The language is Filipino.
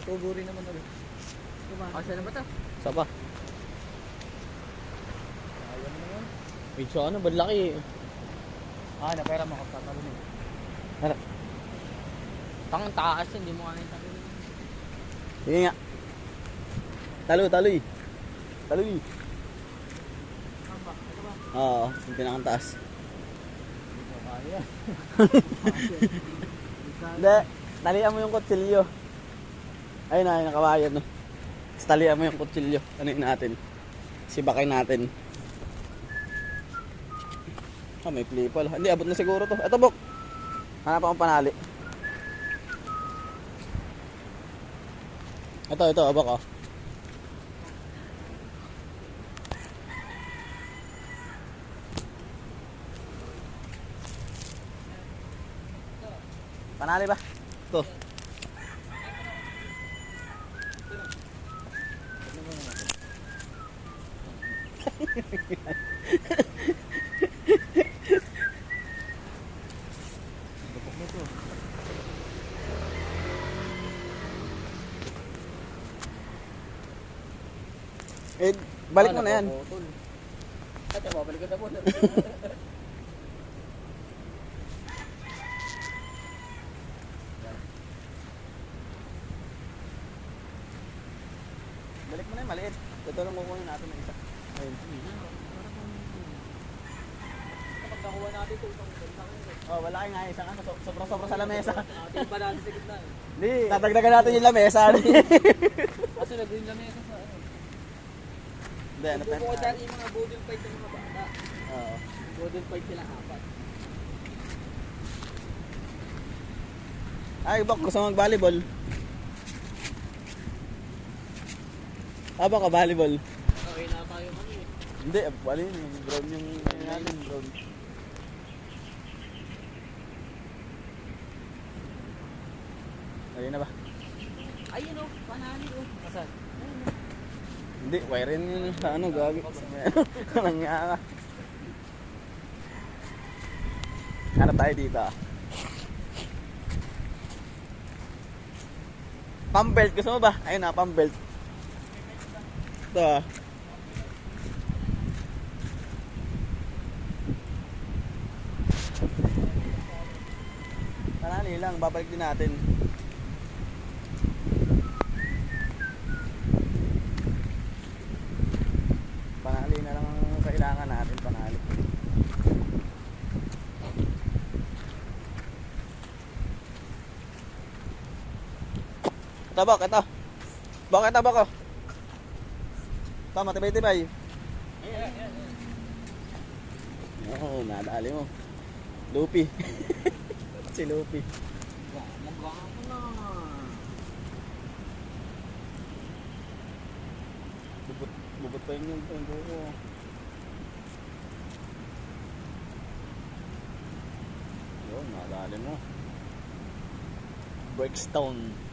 Tutubo rin naman ulit. Asa na ba ito? Isa pa. Ayaw mo naman. Medyo ano, ba't laki eh. Napera mo kapag tatalon eh. Harap. Tangang taas, hindi mo kaya tayo. Sige nga. Taloy. Taloy. Oo, yung pinakang taas. Hindi ko kaya. Hindi, talian mo yung kutsilyo. Ayun na, nakabayad no. Tapos talian mo yung kutsilyo. Ano yun natin? Sibakay natin. May plipol. Hindi, abot na siguro to. Ito, Bok. Hanap akong panali. Ito, abok oh. Panali ba? Ito. Bukok mo to. Eh, balik mo na yan. Ate, babalik ka na muna. Balik mo na yung maliit. Ito lang kukunin natin ng isa. Ayun. Kapag nakuha natin ito, isang Oh, wala kayo nga isa ka. Sobra-sobra sa lamesa. ating ba natin sa gitna eh. Hindi. Tatagdagan natin yung lamesa. Kasi nagawin lang yan sa ano. Hindi, ano pa? Bukod dyan yung mga budol fight ng mga bata. Oo. Budol fight sila apat. Ay, Bok, gusto mo mag-volleyball? Ka volleyball? Okay na tayo kami eh. Hindi, wala yun. Brown yung natin, brown. Ayun na ba? Ayun o, panani o. Kasan? Hindi, wire yun sa ano, gagi. Anong nga ka? Hanap tayo dito ah. Pump belt, gusto mo ba? Ayun na, pump belt. Ito ah. Panali lang, babalik din natin. Panali na lang ang kailangan natin, panali. Ito, Bok, ito. Bok, ito, Bok, oh. Ito, matibay-tibay. Oo, nadali mo. Lupi. Si Lupi. Magkaka ko na. Bubot pa yun yung buko. Yun, nadali mo. Breakstone.